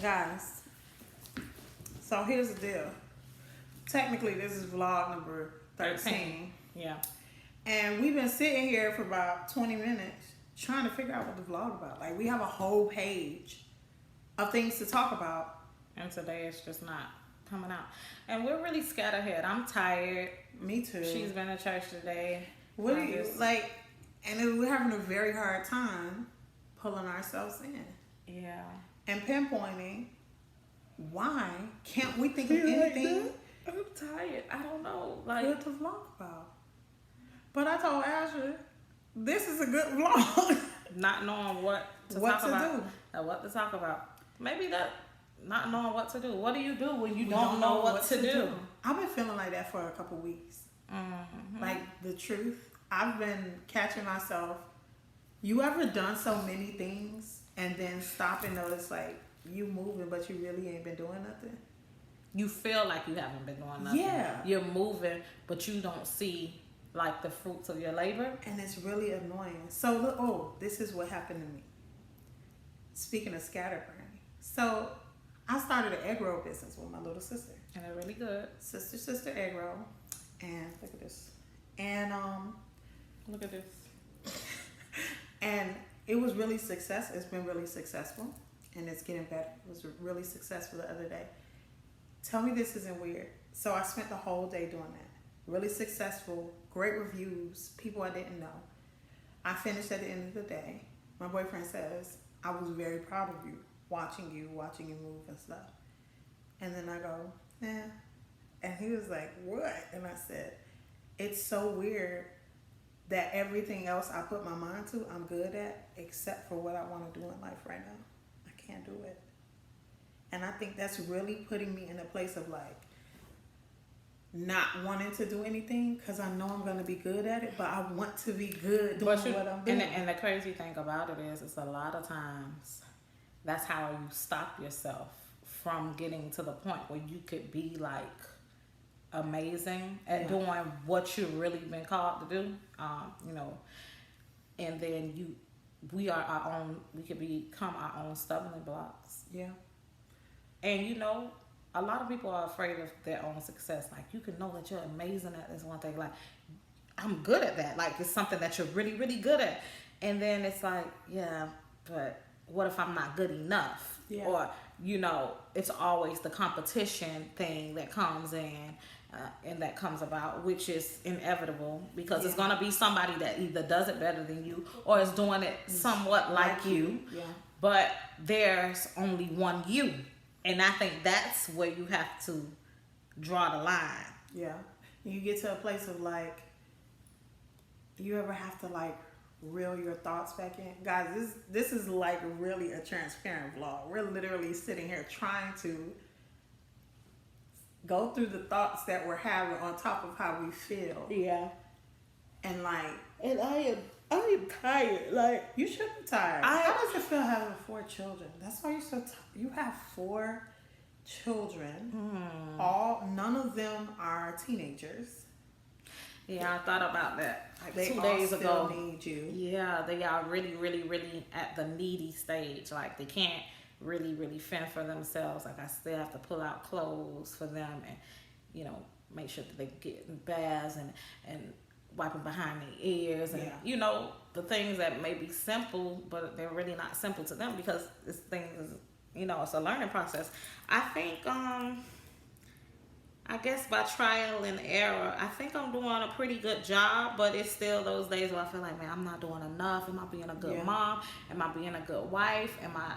Guys, so here's the deal. Technically, this is vlog number 13. Yeah. And we've been sitting here for about 20 minutes trying to figure out what the vlog about. Like, we have a whole page of things to talk about. And today it's just not coming out. And we're really scatterhead. I'm tired. Me too. She's been to church today. What do you, like, and we're having a very hard time pulling ourselves in. Yeah. And pinpointing why can't we think of anything I'm tired. I don't know. Like, good to vlog about. But I told Asher, this is a good vlog. not knowing what to talk about. What to talk about. Maybe that, not knowing what to do. What do you do when you don't know what to do? I've been feeling like that for a couple weeks. Mm-hmm. Like, the truth, I've been catching myself. You ever done so many things and then stop and notice, like, you moving, but you really ain't been doing nothing? You feel like you haven't been doing nothing. Yeah. You're moving, but you don't see, like, the fruits of your labor. And it's really annoying. So, look, this is what happened to me. Speaking of scatterbrain. So, I started an egg roll business with my little sister. And they're really good. Sister egg roll. And look at this. And, Look at this. and it was really successful. It's been really successful. And it's getting better. It was really successful the other day. Tell me this isn't weird. So I spent the whole day doing that. Really successful, great reviews, people I didn't know. I finished at the end of the day. My boyfriend says, I was very proud of you, watching you move and stuff. And then I go, yeah. And he was like, what? And I said, it's so weird that everything else I put my mind to, I'm good at, except for what I want to do in life right now. I can't do it. And I think that's really putting me in a place of, like, not wanting to do anything because I know I'm going to be good at it, but I want to be good doing what I'm doing. And the crazy thing about it is, it's a lot of times that's how you stop yourself from getting to the point where you could be, like, amazing at doing what you've really been called to do. And then we could become our own stumbling blocks. Yeah. And a lot of people are afraid of their own success. Like, you can know that you're amazing at this one thing. Like, I'm good at that. Like, it's something that you're really, really good at. And then it's like, yeah, but what if I'm not good enough? Yeah. Or, it's always the competition thing that comes in and that comes about, which is inevitable because it's going to be somebody that either does it better than you or is doing it somewhat like you. Yeah. But there's only one you. And I think that's where you have to draw the line. Yeah. You get to a place of, like, you ever have to, like, reel your thoughts back in? Guys, this is, like, really a transparent vlog. We're literally sitting here trying to go through the thoughts that we're having on top of how we feel. Yeah. And, like... And I am tired. Like, you should be tired. How does it feel having 4 children? That's why you're so tired. You have 4 children. None of them are teenagers. Yeah, I thought about that like they 2 days ago. Still need you. Yeah, they are really, really, really at the needy stage. Like, they can't really, really fend for themselves. Like, I still have to pull out clothes for them and, make sure that they get baths and wiping behind their ears and the things that may be simple, but they're really not simple to them because this thing is, it's a learning process. I think I guess by trial and error, I think I'm doing a pretty good job, but it's still those days where I feel like, man, I'm not doing enough. Am I being a good mom? Am I being a good wife? Am I,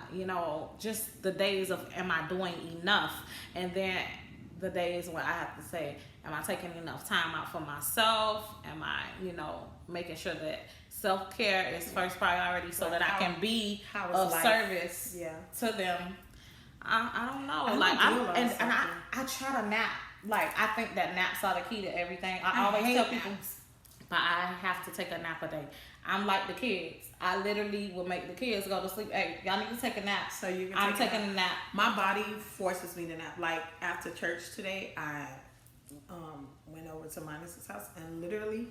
just the days of, am I doing enough? And then the days where I have to say, am I taking enough time out for myself? Am I, making sure that self-care is first priority so that I can be of service to them? I don't know. I try to nap. Like, I think that naps are the key to everything. I always tell people, but I have to take a nap a day. I'm like the kids. I literally will make the kids go to sleep. Hey, y'all need to take a nap. So you can I'm taking a nap. My body forces me to nap. Like, after church today, I went over to my niece's house and literally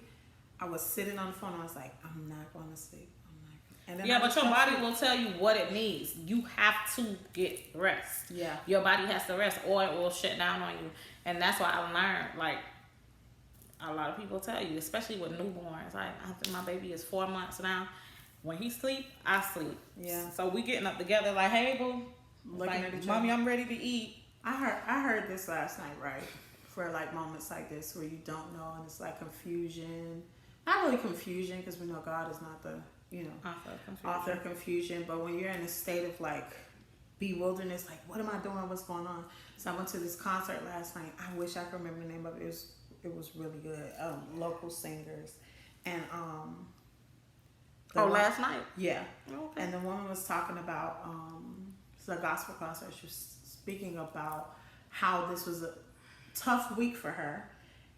I was sitting on the phone. I was like, I'm not going to sleep. And then Yeah, I but just your fell body asleep. will tell you what it needs. You have to get rest. Yeah. Your body has to rest or it will shut down on you. And that's why I learned, like, a lot of people tell you, especially with newborns. I think my baby is 4 months now. When he sleep, I sleep. Yeah. So we getting up together like, hey, boo. Looking Like, at each Mommy, other. I'm ready to eat. I heard this last night, right? For like moments like this where you don't know and it's like confusion. Not really confusion because we know God is not the, author of confusion. But when you're in a state of like bewilderness, like what am I doing? What's going on? So I went to this concert last night. I wish I could remember the name of it. It was really good. Local singers. And last night? Yeah. Okay. And the woman was talking about it's a gospel concert. She was speaking about how this was a tough week for her,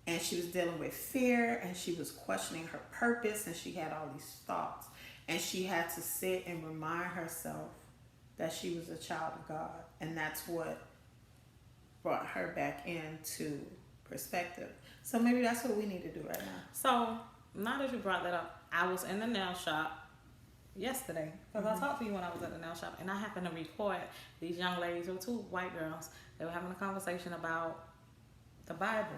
and she was dealing with fear, and she was questioning her purpose, and she had all these thoughts, and she had to sit and remind herself that she was a child of God, and that's what brought her back into perspective. So maybe that's what we need to do right now. So now that you brought that up, I was in the nail shop yesterday because I talked to you when I was at the nail shop, and I happened to record these young ladies, or two white girls. They were having a conversation about the Bible,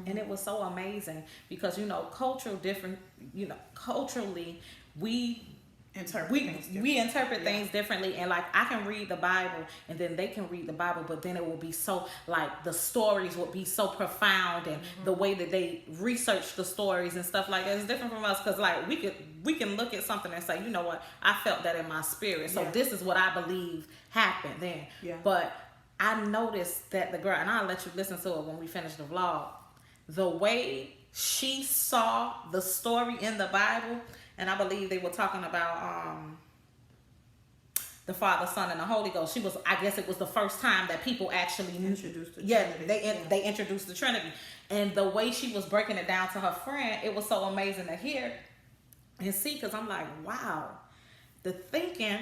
and it was so amazing because culturally we interpret things differently, and like I can read the Bible and then they can read the Bible, but then it will be so like the stories will be so profound, and the way that they research the stories and stuff like that is different from us, because like we can look at something and say, you know what, I felt that in my spirit, so this is what I believe happened then. But I noticed that the girl, and I'll let you listen to it when we finish the vlog, the way she saw the story in the Bible, and I believe they were talking about the Father, Son, and the Holy Ghost. I guess it was the first time that people actually Introduced the Trinity. Trinity. They introduced the Trinity. And the way she was breaking it down to her friend, it was so amazing to hear and see, because I'm like, wow, the thinking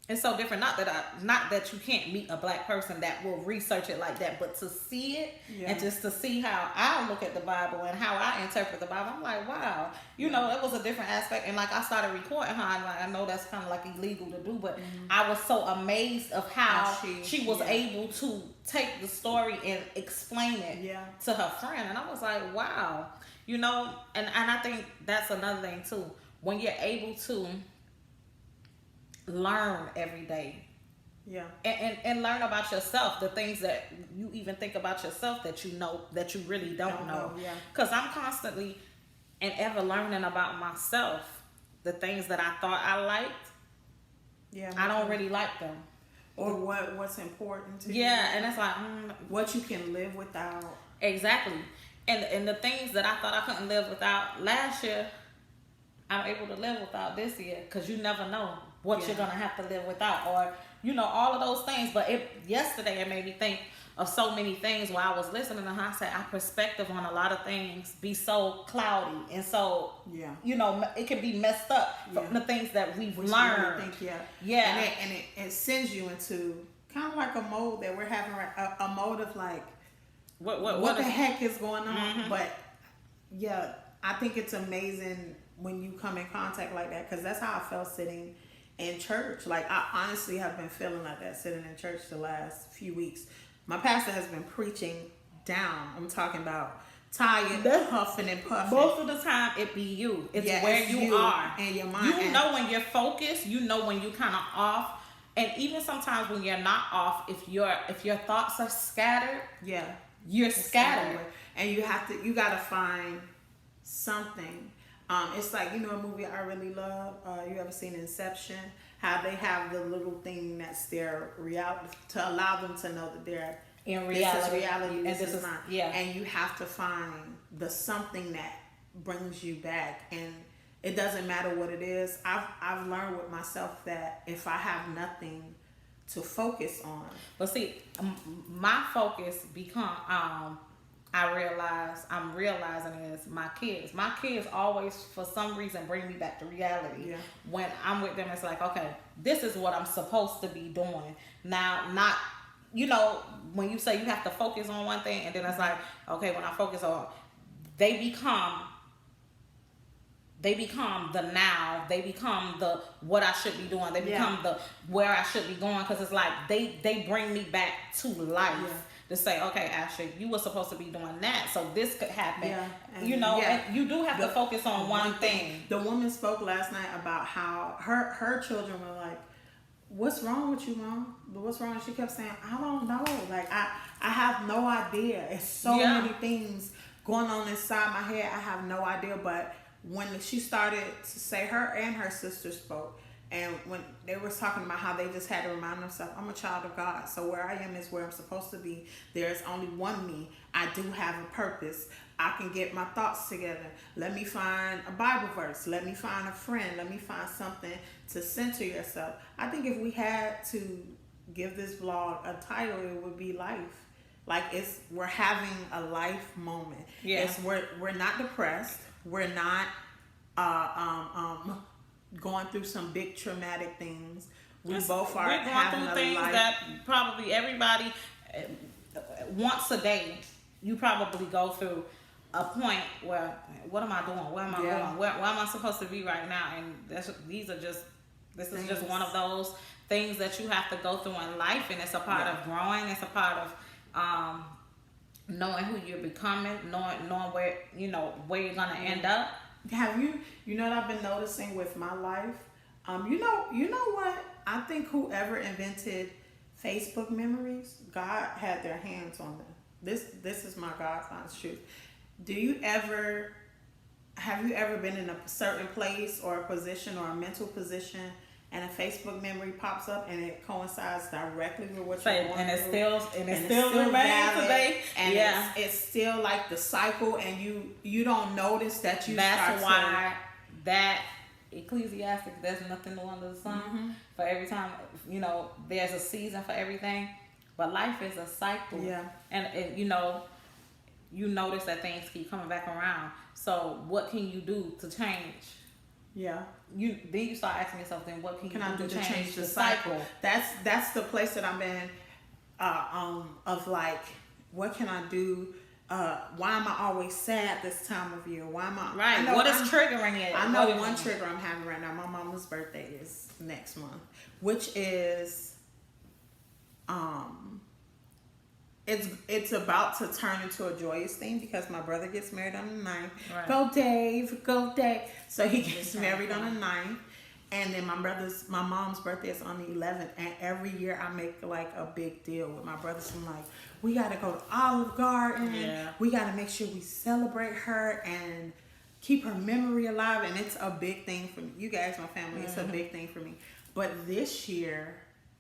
it's so different. Not that you can't meet a black person that will research it like that, but to see it and just to see how I look at the Bible and how I interpret the Bible, I'm like, wow, it was a different aspect. And like I started recording her, and like I know that's kind of like illegal to do, but I was so amazed of how she was able to take the story and explain it to her friend, and I was like, wow, and I think that's another thing too, when you're able to learn every day and learn about yourself, the things that you even think about yourself that that you really don't know, because I'm constantly and ever learning about myself. The things that I thought I liked, I don't really like them, or what's important to you, and it's like what you can live without. Exactly. And the things that I thought I couldn't live without last year, I'm able to live without this year, because you never know what you're gonna have to live without, or all of those things. But yesterday it made me think of so many things while I was listening to her. I said our perspective on a lot of things be so cloudy, and so it can be messed up from the things that we've learned. And it sends you into kind of like a mode that we're having, a mode of like what the heck is going on. But I think it's amazing when you come in contact like that, because that's how I felt sitting in church. Like I honestly have been feeling like that sitting in church the last few weeks. My pastor has been preaching down. I'm talking about tired, huffing and puffing. Most of the time it be you. It's where you are and your mind. You know when you're focused. You know when you kind of off. And even sometimes when you're not off, if your thoughts are scattered, you're scattered, and you gotta find something. It's like, a movie I really love. You ever seen Inception? How they have the little thing that's their reality to allow them to know that they're in reality. This is reality. This is not. Yeah. And you have to find the something that brings you back. And it doesn't matter what it is. I've learned with myself that if I have nothing to focus on. But see, my focus become I'm realizing is my kids. My kids always, for some reason, bring me back to reality. Yeah. When I'm with them, it's like, okay, this is what I'm supposed to be doing. Now, not, when you say you have to focus on one thing, and then it's like, okay, when I focus on, they become they become the now. They become the what I should be doing. They become the where I should be going, because it's like they bring me back to life. Yeah. To say, okay, Ashley, you were supposed to be doing that, so this could happen. Yeah. And, and you do have to focus on one thing. The woman spoke last night about how her children were like, "What's wrong with you, Mom? What's wrong?" She kept saying, "I don't know. Like I have no idea. It's so many things going on inside my head. I have no idea." But when she started to say, her and her sister spoke. And when they were talking about how they just had to remind themselves, I'm a child of God. So where I am is where I'm supposed to be. There's only one me. I do have a purpose. I can get my thoughts together. Let me find a Bible verse. Let me find a friend. Let me find something to center yourself. I think if we had to give this vlog a title, it would be life. Like we're having a life moment. Yeah. We're not depressed. We're not going through some big traumatic things. We both are having through things that probably everybody once a day. You probably go through a point where, what am I doing? Where am I going? Where am I supposed to be right now? And this is just one of those things that you have to go through in life, and it's a part of growing. It's a part of knowing who you're becoming, knowing where you're gonna end up. Have you know what I've been noticing with my life? You know what? I think whoever invented Facebook memories, God had their hands on them. This is my God's honest truth. Have you ever been in a certain place or a position or a mental position, and a Facebook memory pops up and it coincides directly with what you're going through? And it still remains today. And it's still like the cycle, and you don't notice that you That's why that Ecclesiastic, there's nothing new under the sun. Mm-hmm. For every time, there's a season for everything. But life is a cycle. Yeah. And you notice that things keep coming back around. So what can you do to change? Yeah. You start asking yourself, then what can I do to change the cycle? That's the place that I'm in, of like, what can I do? Why am I always sad this time of year? Why am I right? What is triggering it? I know one trigger I'm having right now. My mama's birthday is next month, which is it's about to turn into a joyous thing because my brother gets married on the 9th. Right. Go Dave. So he gets married on the 9th. And then my mom's birthday is on the 11th. And every year I make like a big deal with my brothers. I'm like, we got to go to Olive Garden. Yeah. We got to make sure we celebrate her and keep her memory alive. And it's a big thing for me. You guys, my family, it's a big thing for me. But this year,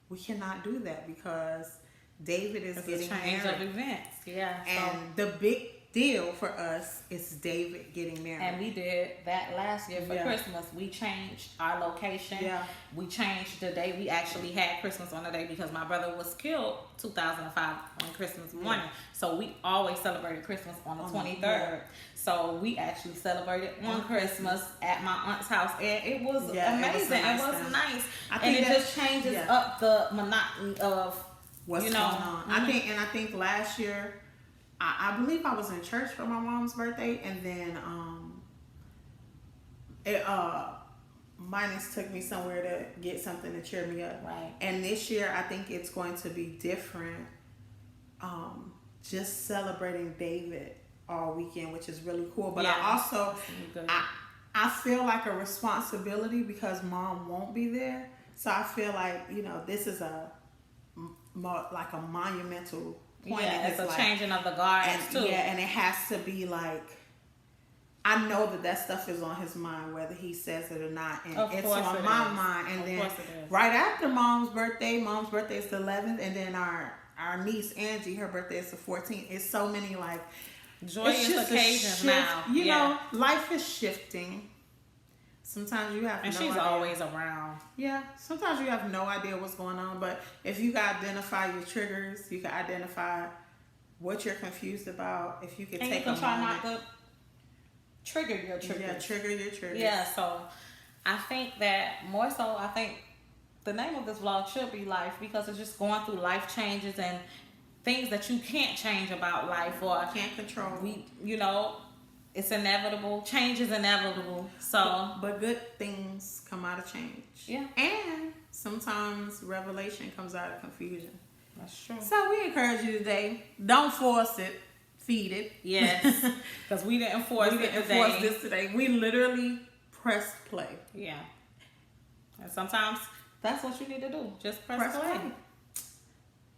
we cannot do that because David is getting married. Of events, yeah. And the big deal for us is David getting married. And we did that last year for Christmas. We changed our location. Yeah. We changed the day. We actually had Christmas on the day because my brother was killed 2005 on Christmas morning. So we always celebrated Christmas on the 23rd. Yeah. So we actually celebrated on Christmas at my aunt's house, and it was amazing. It was nice. And it just changes up the monotony of what's going on. Mm-hmm. I think last year, I believe I was in church for my mom's birthday, and then Minus took me somewhere to get something to cheer me up. Right. And this year, I think it's going to be different. Just celebrating David all weekend, which is really cool. But I also I feel like a responsibility because Mom won't be there, so I feel like this is like a monumental point. Yeah, it's a changing of the guards too. Yeah, and it has to be like, I know that stuff is on his mind, whether he says it or not, and it's on my mind. And then right after Mom's birthday is the 11th, and then our niece Angie, her birthday is the 14th. It's so many like joyous occasions now. Life is shifting. Sometimes you have and she's always around. Yeah, sometimes you have no idea what's going on, but if you can identify your triggers, you can identify what you're confused about. If you can and take you can try not to trigger your triggers. Yeah, trigger your triggers. Yeah, so I think that more so, I think the name of this vlog should be Life, because it's just going through life changes and things that you can't change about life or can't control. it's inevitable. Change is inevitable. So, but good things come out of change. Yeah. And sometimes revelation comes out of confusion. that's true. So we encourage you today. Don't force it. Feed it. Yes. Because we didn't force We it didn't today. force this today. We literally pressed play. Yeah. And sometimes that's what you need to do. Just press play.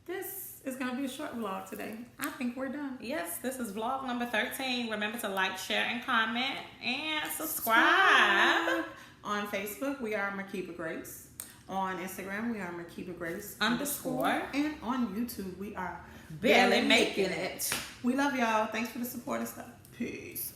This is going to be a short vlog today. I think we're done. Yes, this is vlog number 13. Remember to like, share, and comment, and subscribe. On Facebook, we are Makiba Grace. On Instagram, we are Makiba Grace _ And on YouTube, we are Barely Making It. We love y'all. Thanks for the support and stuff. Peace.